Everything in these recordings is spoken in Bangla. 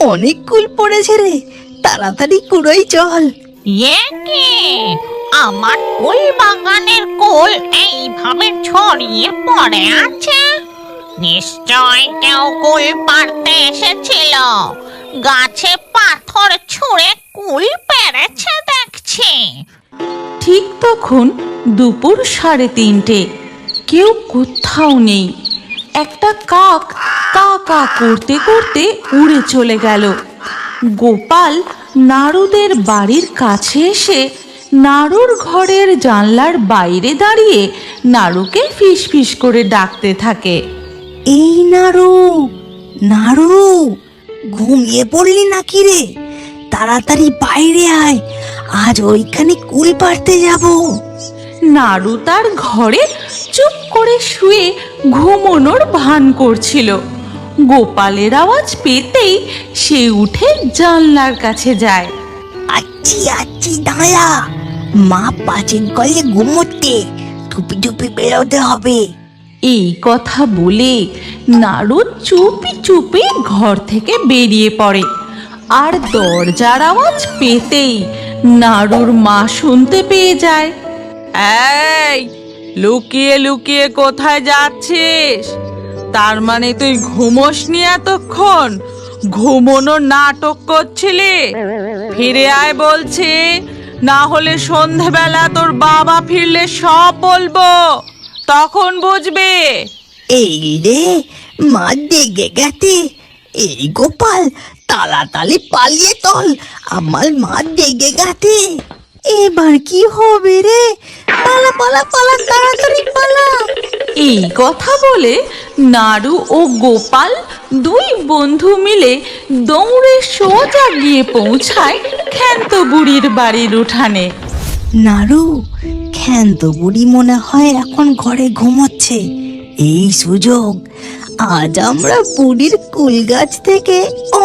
অনেক কুল পড়েছে রে, তাড়াতাড়ি কুড়োই চল। একে আমার কুল বাগানের কুল এইভাবে ছড়িয়ে পড়ে আছে। নিশ্চয় কেউ কুল পাড়তে এসেছিল, গাছে পাথর ছুঁড়ে কুল পেরেছে দেখছি। ঠিক তখন দুপুর 3:30। কেউ কোথাও নেই। একটা কাক কা কা করতে করতে উড়ে চলে গেল। গোপাল নাড়ুদের বাড়ির কাছে এসে নাড়ুর ঘরের জানলার বাইরে দাঁড়িয়ে নাড়ুকে ফিস ফিস করে ডাকতে থাকে। এই নাড়ু, নাড়ু, ঘুমিয়ে পড়লি নাকি রে? তাড়াতাড়ি বাইরে আয়, আজ ওইখানে কুল পাড়তে যাব। নাড়ু তার ঘরে চুপ করে শুয়ে ঘুমোনোর ভান করছিল। গোপালের আওয়াজ পেতেই সে উঠে জানলার কাছে যায়। আচ্ছি আচ্ছি দাঁড়া, মা পাঁচিল কলে ঘুমোতে, টুপি টুপি বেরোতে হবে। এই কথা বলে নাড়ু চুপি চুপি ঘর থেকে বেরিয়ে পড়ে। আর দরজার আওয়াজ পেতেই নাড়ুর মা শুনতে পেয়ে যায়। এই, লুকিয়ে লুকিয়ে কোথায় যাচ্ছিস? তার মানে তুই ঘুমোসনি এতক্ষণ, ঘুমোনোর নাটক করছিলি? ফিরে আয় বলছি, না হলে সন্ধেবেলা তোর বাবা ফিরলে সব বলবো, তখন বুঝবি। এই রে, মা জেগে গেছে। এই গোপাল, তাড়াতাড়ি পালিয়ে চল, আমার মা জেগে গেছে। এবার কি হবে রে? পালা পালা পালা, তাড়াতাড়ি পালা। এই কথা বলে নাড়ু ও গোপাল দুই বন্ধু মিলে দৌড়ে সোজা গিয়ে পৌঁছায় ক্ষান্ত বুড়ির বাড়ির উঠানে। নাড়ু, ক্ষান্ত বুড়ি মনে হয় এখন ঘরে ঘুমোচ্ছে। এই সুযোগ, আজ আমরা বুড়ির কুল গাছ থেকে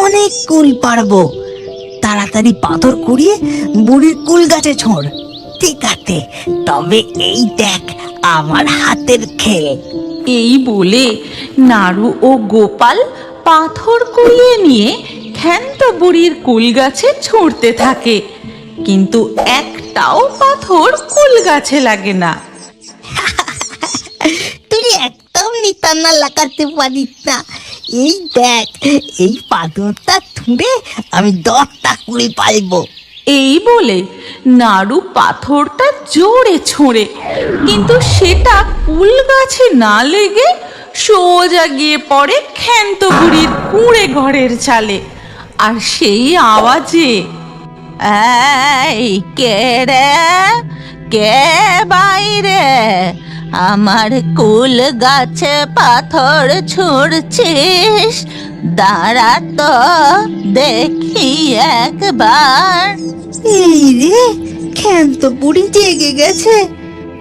অনেক কুল পারবো। তাড়াতাড়ি পাথর কুড়িয়ে বুড়ির কুল গাছে ছোঁড়। ঠিক আছে, তবে এই দেখ আমার হাতের খেল। এই বলে নাড়ু ও গোপাল পাথর কুড়িয়ে নিয়ে ক্ষান্ত বুড়ির কুল গাছে ছুঁড়তে থাকে, কিন্তু একটাও পাথর কুল গাছে লাগে না। তুই একদম নিতান্না লাগাতে পারিস না। এই দেখ, এই পাথরটা ছুঁড়ে আমি 10টা কুল পাইবো। এই বলে নাড়ু পাথরটা জোরে ছোঁড়ে, কিন্তু সেটা কুল গাছে না লেগে সোজা গিয়ে পড়ে ক্ষান্ত বুড়ির কুঁড়ে ঘরের চালে। আর সেই আওয়াজে, এই কে রে, কে বাইরে? আমার কুল গাছে পাথর ছুঁড়ছিস? দাঁড়া তো দেখি একবার। এই রে, ক্ষান্ত বুড়ি জেগে গেছে।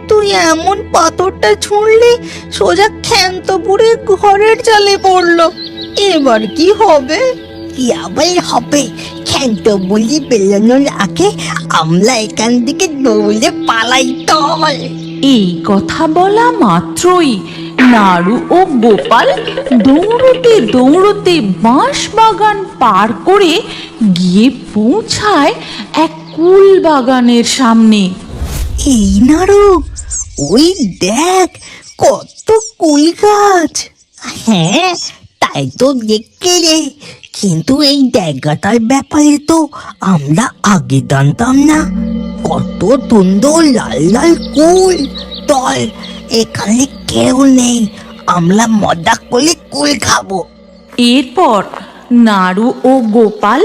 তুই এমন পাথরটা ছুঁড়লি, সোজা ক্ষান্ত বুড়ির ঘরের চালে পড়লো। এবার কি হবে? কি আবার হবে? ক্ষান্ত বুড়ি বেরোনোর আগে আমরা এখান থেকে দৌড়ে পালাই। চল। এই কথা বলা মাত্রই নাড়ু ও গোপাল দৌড়তে দৌড়তে বাঁশ বাগান পার করে গিয়ে পৌঁছায় এক কুল বাগানের সামনে। এই নাড়ু, ওই দেখ কত কুল গাছ। হ্যাঁ, তাই তো দেখতে রে, কিন্তু এই জায়গাটার ব্যাপারে তো আমরা আগে জানতাম না। কত সুন্দর লাল লাল কুল। চল, এখানে কেউ নেই, আমরা মজা করে কুল খাবো। এরপর নাড়ু ও গোপাল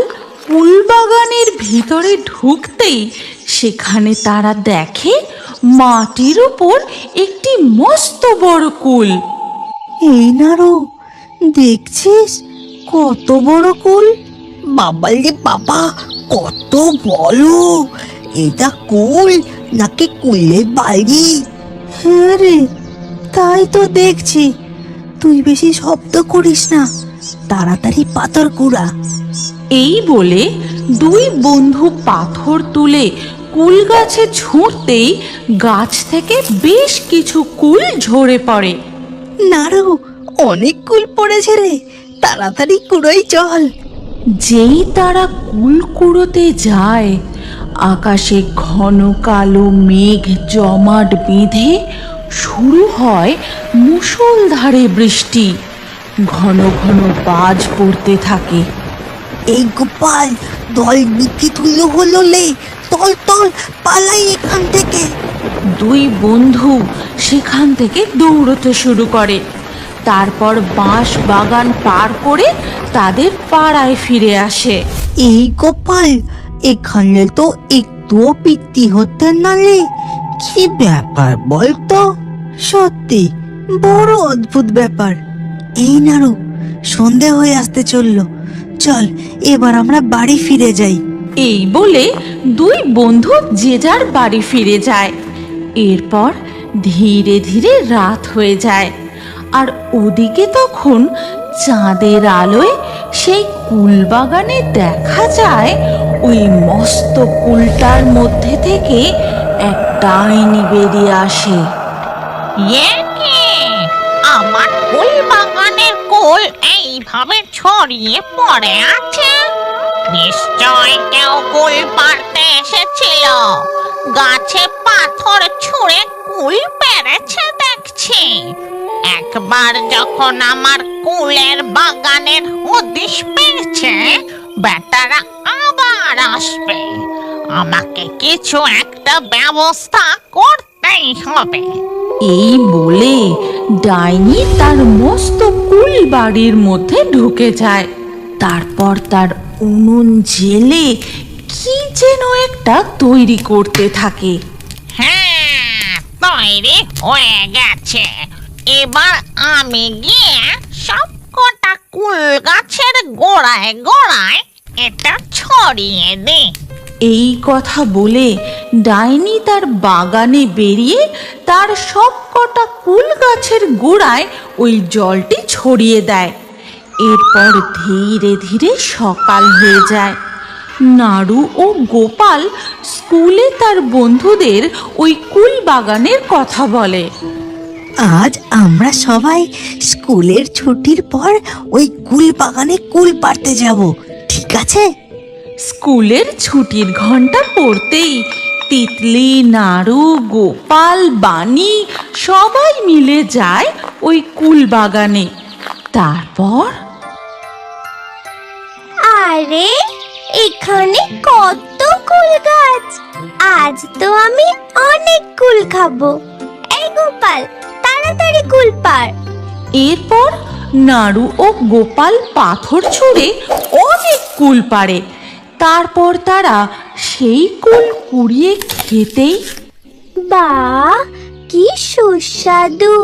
কুল বাগানের ভিতরে ঢুকতেই সেখানে তারা দেখে মাটির উপর একটি মস্ত বড় কুল। এই নাড়ু, দেখছিস কত বড় কুল? বাবা রে বাবা, কত বড়! এটা কুল নাকি কুলের বাড়ি? হ্যাঁ রে, তাই তো দেখছি। তুই বেশি শব্দ করিস না, তাড়াতাড়ি পাথর কুড়া। এই বলে দুই বন্ধু পাথর তুলে কুল গাছে ছুঁড়তেই গাছ থেকে বেশ কিছু কুল ঝরে পড়ে। নাড়ু, অনেক কুল পড়েছে রে, তাড়াতাড়ি কুড়োই চল। যেই তারা কুল কুড়োতে যায়, আকাশে ঘন কালো মেঘ জমাট বেঁধে শুরু হয় মুষলধারে বৃষ্টি। ঘন ঘন বাজ পড়তে থাকে। এই গোপাল, দল বিদ্যুৎ হলো লে, তল তল পালাই এখান থেকে। দুই বন্ধু সেখান থেকে দৌড়তে শুরু করে। তারপর বাঁশ বাগান পার করে তাদের পাড়ায় ফিরে আসে। এই গোপাল, এখানে তো একটুও পিত্তি হতে না রে, কি ব্যাপার বলতো? সত্যি বড় অদ্ভুত ব্যাপার। এই নাড়ু, সন্ধে হয়ে আসতে চললো, চল এবার আমরা বাড়ি ফিরে যাই। এই বলে দুই বন্ধু যে যার বাড়ি ফিরে যায়। এরপর ধীরে ধীরে রাত হয়ে যায়, আর ওদিকে তখন চাঁদের আলোয় সেই কুলবাগানে দেখা যায় ওই মস্ত কুলটার মধ্যে থেকে এক ডাইনি বেরিয়ে আসে। এ কি? আমার কুল বাগানের কুল এইভাবে ছড়িয়ে পড়ে আছে। নিশ্চয় কেউ কুল পাড়তে এসেছিল, গাছে পাথর ছুঁড়ে কুল পেরেছে দেখছি। একবার যখন আমার কুলের বাগানের হদিশ পেয়েছে, বেটারা আবার আসবে। আমাকে কিছু একটা ব্যবস্থা করতেই হবে। এই বলে ডাইনি তার মস্ত কুল বাড়ির মধ্যে ঢুকে যায়। তারপর তার উনুন জেলে কি যেন একটা তৈরি করতে থাকে। হ্যাঁ, তৈরি হয়ে গেছে। এবার আমি গিয়ে সব কটা কুল গাছের গোড়ায় গোড়ায় এটা ছড়িয়ে দিই। এই কথা বলে ডাইনি তার বাগানে বেরিয়ে তার সব কটা কুল গাছের গোড়ায় ওই জলটি ছড়িয়ে দেয়। এরপর ধীরে ধীরে সকাল হয়ে যায়। নাড়ু ও গোপাল স্কুলে তার বন্ধুদের ওই কুল বাগানের কথা বলে। আজ আমরা সবাই স্কুলের ছুটির পর ওই কুল বাগানে কুল পাড়তে যাব, ঠিক আছে? স্কুলের ছুটির ঘন্টা পড়তেই তিতলি, নাড়ু, গোপাল, বানি সবাই মিলে যায় ওই কুল বাগানে। তারপর আরে, এখানে কত কুল গাছ! আজ তো আমি অনেক কুল খাবো। এই গোপাল, তাড়াতাড়ি কুল পাড়। এরপর নাড়ু ও গোপাল পাথর ছুঁড়ে অনেক কুল পাড়ে। তারপর তারা সেই কুল কুড়িয়ে খেতেই বাহ, কি সুস্বাদু,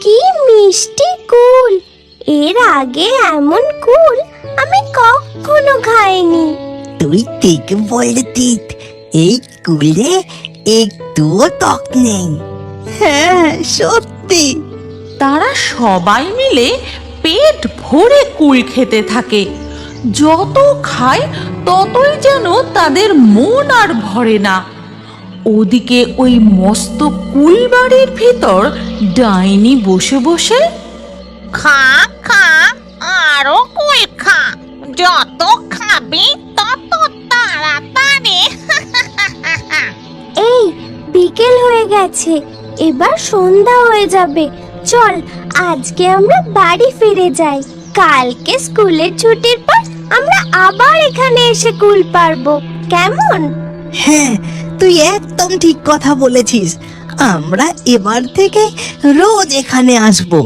কি মিষ্টি কুল! এর আগে এমন কুল আমি কখনো খাইনি। তুই ঠিক বলতি, এই কুলে একটুও টক নেই। হ্যাঁ, সত্যি। তারা সবাই মিলে পেট ভরে কুল খেতে থাকে। যত খায় ততই যেন তাদের মন আর ভরে না। ওদিকে ওই মস্ত কুল বাড়ির ভিতর ডাইনি বসে বসে খা খা, আরো কুল খা। যত খাবি তত তাড়াতাড়ি। এই, বিকেল হয়ে গেছে, এবার সন্ধ্যা হয়ে যাবে। চল, আজকে আমরা বাড়ি ফিরে যাই। কালকে স্কুলের ছুটির পর আমরা আবার এখানে এসে কুল পারবো, কেমন? হ্যাঁ, তুই একদম ঠিক কথা বলেছিস। আমরা এবার থেকে রোজ এখানে আসবো।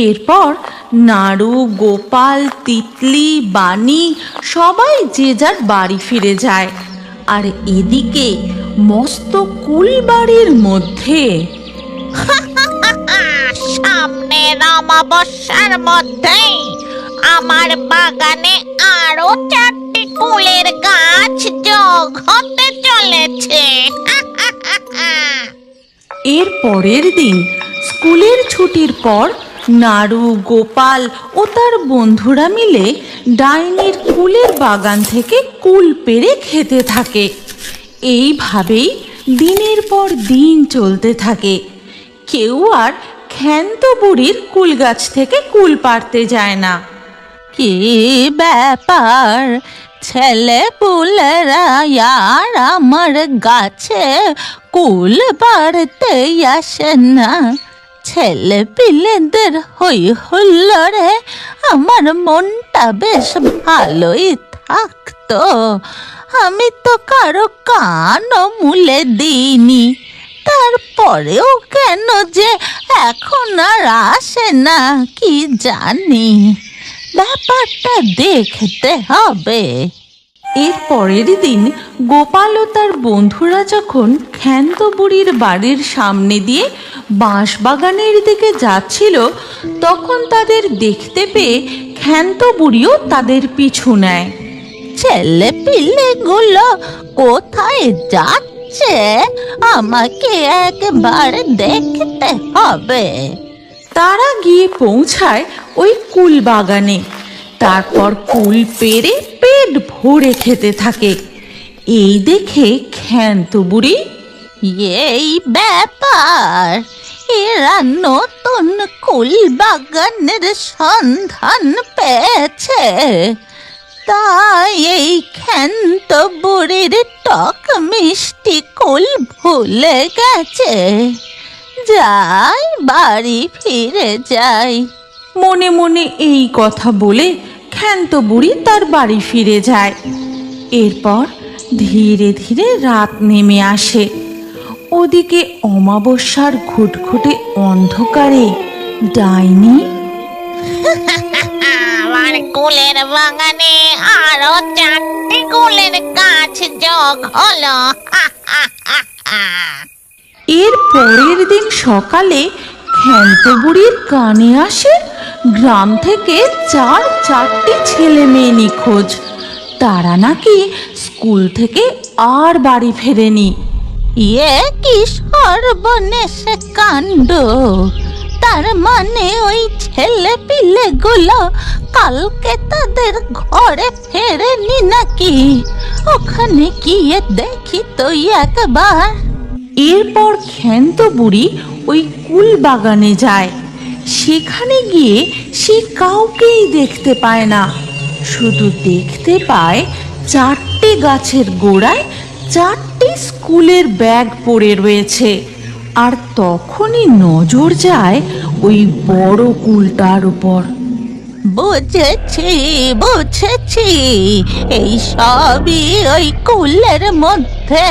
এরপর নাড়ু, গোপাল, তিতলি, বানি সবাই যে যার বাড়ি ফিরে যায়। আর এদিকে মস্ত কুল বাড়ির মধ্যে সামনের অমাবস্যার মধ্যেই আমার বাগানে আরো 4টি কুলের গাছ যোগ হতে চলেছে। এর পরের দিন স্কুলের ছুটির পর নাড়ু, গোপাল ও তার বন্ধুরা মিলে ডাইনির কুলের বাগান থেকে কুল পেড়ে খেতে থাকে। এইভাবেই দিনের পর দিন চলতে থাকে। কেউ আর ক্ষান্ত বুড়ির কুল গাছ থেকে কুল পাড়তে যায় না। কি ব্যাপার, ছেলে পুলেরা আর আমার গাছে কুল পাড়তে আসে না? ছেলে পিলেদের হই হুল্লোড়ে আমার মনটা বেশ ভালোই থাকতো। আমি তো কারো কানও মুলে দিইনি, তারপরেও কেন যে এখন আর আসে না কি জানি, ব্যাপারটা দেখতে হবে। এর পরের দিন গোপাল ও তার বন্ধুরা যখন ক্ষান্ত বুড়ির বাড়ির সামনে দিয়ে বাঁশবাগানের দিকে যাচ্ছিল, তখন তাদের দেখতে পেয়ে ক্ষান্ত বুড়িও তাদের পিছু নেয়। ছেলে পিলেগুলো কোথায় যাচ্ছে আমাকে একবার দেখতে হবে। তারা গিয়ে পৌঁছায় ওই কুল বাগানে। তারপর কুল পেড়ে পেট ভরে খেতে থাকে। এই দেখে ক্ষান্ত বুড়ি, এই ব্যাপার, এরা নতুন কুল বাগানের সন্ধান পেয়েছে, তাই এই ক্ষান্ত বুড়ির টক মিষ্টি কুল ভুলে গেছে। যাই, বাড়ি ফিরে যাই। মনে মনে এই কথা বলে ক্ষান্ত বুড়ি তার বাড়ি ফিরে যায়। এরপর ধীরে ধীরে রাত নেমে আসে। ওদিকে অমাবস্যার ঘুটঘুটে অন্ধকারে ডাইনি আমার কুলের বাগানে আরো 4টি কুলের গাছ যোগ হলো। এর পরের দিন সকালে ক্ষান্ত বুড়ির কানে আসে গ্রাম থেকে 4টি ছেলে মেয়ে নিখোঁজ। তারা নাকি স্কুল থেকে আর বাড়ি ফেরেনি। এ কি সর্বনেশ কাণ্ড! তার মানে ওই ছেলে পিলেগুলো কালকে তাদের ঘরে ফেরেনি নাকি? ওখানে গিয়ে দেখি তো একবার। এরপর ক্ষান্ত বুড়ি ওই কুল বাগানে যায়। সেখানে গিয়ে সে কাউকেই দেখতে পায় না, শুধু দেখতে পায় 4টি গাছের গোড়ায় 4টি স্কুলের ব্যাগ পড়ে রয়েছে। আর তখনই নজর যায় ওই বড় কুলটার উপর। বুঝেছি বুঝেছি, এই সবই ওই কুলের মধ্যে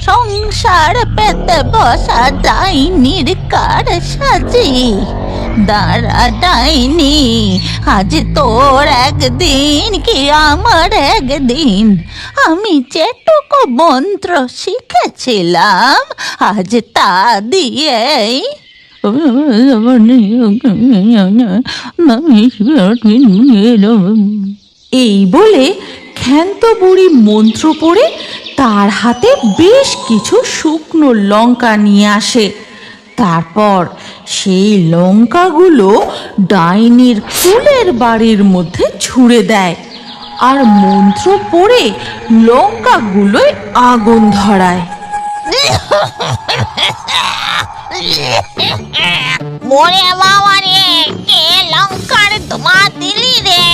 সংসার পেতে বসা ডাইনির কারসাজি। দাঁড়া ডাইনি, আজ তোর একদিন কি আমার একদিন। আমি যেটুকু মন্ত্র শিখেছিলাম আজ তা দিয়েই এই বলে ক্ষান্ত বুড়ি মন্ত্র পড়ে তার হাতে বেশ কিছু শুকনো লঙ্কা নিয়ে আসে। তারপর সেই লঙ্কাগুলো ডাইনির কুলের বাড়ির মধ্যে ছুঁড়ে দেয় আর মন্ত্র পড়ে লঙ্কাগুলোয় আগুন ধরায়। ওরে বাবা রে, কে লঙ্কার ধোঁয়া দিলি রে?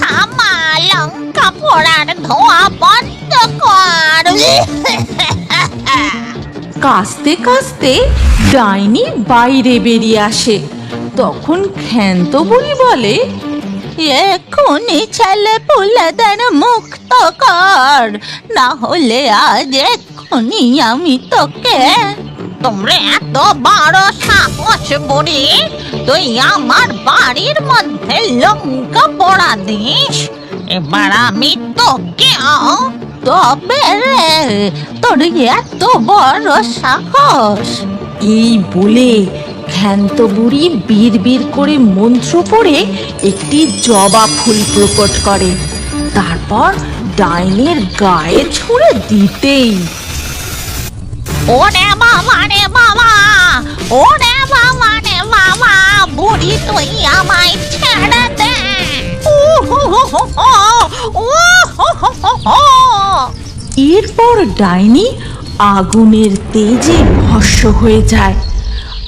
থামা, লঙ্কা পোড়ার ধোঁয়া বন্ধ কর। কাস্তে কাস্তে ডাইনি বাইরে বেরিয়ে আসে। তখন ক্ষান্ত বুড়ি বলে, এখনই ছেলে পুলেদের মুক্ত কর, না হলে আজ এক্ষুনি আমি তোকে। তোমরা এত বড় সাহস বুড়ি, তুই আমার বাড়ির মধ্যে লঙ্কা পোড়া দিস? এবার আমি তোকে। তবে রে, তোর এত বড় সাহস! এই বলে ক্ষান্ত বুড়ি বিড় করে মন্ত্র পড়ে একটি জবা ফুল প্রকট করে। তারপর ডাইনের গায়ে ছুঁড়ে দিতেই ওরে বাবা রে বাবা, ওরে বাবা রে বাবা, বুড়ি তুই আমায় ছেড়ে দে। এরপর ডাইনি আগুনের তেজে ভস্ম হয়ে যায়,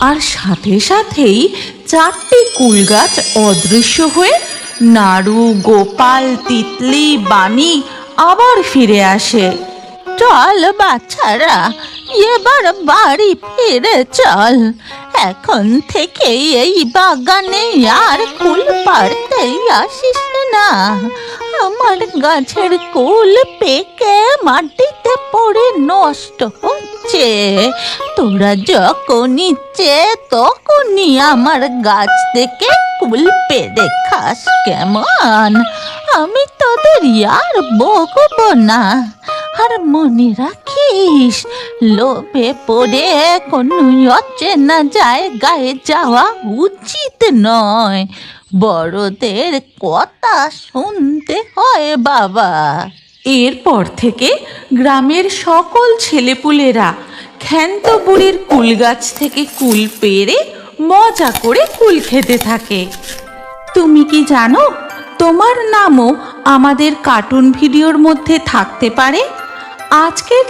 আর সাথে সাথেই 4টি কুল গাছ অদৃশ্য হয়ে নাড়ু, গোপাল, তিতলি, বানি আবার ফিরে আসে। চল বাচ্চারা, এবার বাড়ি ফিরে চল। এখন থেকে এই বাগানে আর কুল পাড়তে আসিস না। আমার গাছের কুল পেকে মাটিতে পড়ে নষ্ট হচ্ছে। তোরা যখন ইচ্ছে তখনই আমার গাছ থেকে কুল পেড়ে খাস, কেমন? আমি তোদের আর বকবো না। আর মনে রাখিস, লোভে পড়ে কোনো অচেনা জায়গায় যাওয়া উচিত নয়। বড়দের কথা শুনতে হয় বাবা। এরপর থেকে গ্রামের সকল ছেলেপুলেরা ক্ষান্ত বুড়ির কুল গাছ থেকে কুল পেড়ে মজা করে কুল খেতে থাকে। তুমি কি জানো, তোমার নামও আমাদের কার্টুন ভিডিওর মধ্যে থাকতে পারে? আজকের